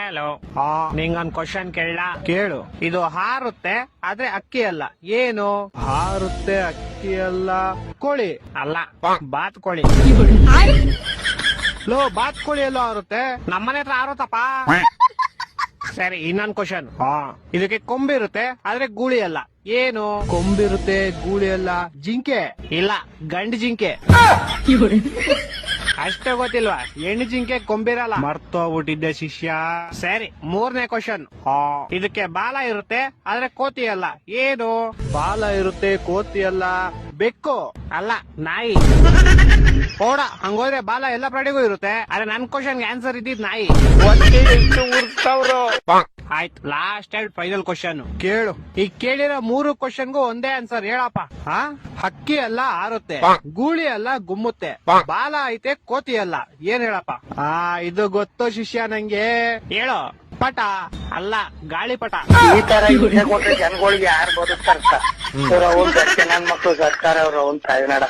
Hello. ನಿಂಗೊಂದ್ question ಕೇಳ. ಕೇಳು. ಇದು ಹಾರುತ್ತೆ ಆದ್ರೆ ಅಕ್ಕಿ ಅಲ್ಲ, ಏನು? ಹಾರುತ್ತೆ ಅಕ್ಕಿ ಅಲ್ಲ, ಕೋಳಿ ಅಲ್ಲ, ಬಾತ್ ಕೋಳಿ. ಲೋ, ಬಾತ್ ಕೋಳಿ ಎಲ್ಲೋ ಹಾರುತ್ತೆ? ನಮ್ಮನೆ ಹತ್ರ ಹಾರುತ್ತಪ್ಪ. ಸರಿ, ಇನ್ನೊಂದ್ ಕ್ವಶನ್. ಇದಕ್ಕೆ ಕೊಂಬಿರುತ್ತೆ ಆದ್ರೆ ಗೂಳಿ ಅಲ್ಲ, ಏನು? ಕೊಂಬಿರುತ್ತೆ ಗೂಳಿ ಅಲ್ಲ, ಜಿಂಕೆ ಇಲ್ಲ, ಗಂಡು ಜಿಂಕೆ. ಅಷ್ಟೇ ಗೊತ್ತಿಲ್ವಾ? ಹೆಣ್ಣು ಜಿಂಕೆ ಕೊಂಬಿರಲ್ಲ. ಮರ್ತೋಗ್ಬಿಟ್ಟಿದ್ದೆ ಶಿಷ್ಯ. ಸರಿ, ಮೂರನೇ ಕ್ವಶನ್. ಇದಕ್ಕೆ ಬಾಲ ಇರುತ್ತೆ ಆದ್ರೆ ಕೋತಿ ಅಲ್ಲ, ಏನು? ಬಾಲ ಇರುತ್ತೆ ಕೋತಿ ಅಲ್ಲ, ಬೆಕ್ಕು ಅಲ್ಲ, ನಾಯಿ. ಓಡ, ಹಂಗೋದ್ರೆ ಬಾಲ ಎಲ್ಲ ಪ್ರಾಣಿಗೂ ಇರುತ್ತೆ, ಆದ್ರೆ ನನ್ ಕ್ವಶನ್ಗೆ ಆನ್ಸರ್ ಇದ್ದಿದ್ ನಾಯಿ. ಆಯ್ತು, ಲಾಸ್ಟ್ ಅಂಡ್ ಫೈನಲ್ ಕ್ವಶನ್ ಕೇಳು. ಈಗ ಕೇಳಿರೋ 3 ಕ್ವಶನ್ಗೂ ಒಂದೇ ಆನ್ಸರ್ ಹೇಳಪ್ಪ. ಹಕ್ಕಿ ಅಲ್ಲ ಹಾರುತ್ತೆ, ಗೂಳಿ ಅಲ್ಲ ಗುಮ್ಮುತ್ತೆ, ಬಾಲ ಐತೆ ಕೋತಿ ಅಲ್ಲ, ಏನ್ ಹೇಳಪ್ಪ? ಇದು ಗೊತ್ತು ಶಿಷ್ಯ ನಂಗೆ. ಹೇಳೋ. ಪಟ ಅಲ್ಲ, ಗಾಳಿಪಟ. ಈ ತರ ಹಿಂಸೆ ಕೊಟ್ರೆ ಜನಗಳಿಗೆ ಯಾರು ಬದುಕ್ತಾರ? ನನ್ ಮಕ್ಕಳು ಸರ್ಕಾರ ಅವ್ರ ಅವ್ನ್ ತಾಯಿನಾಡ.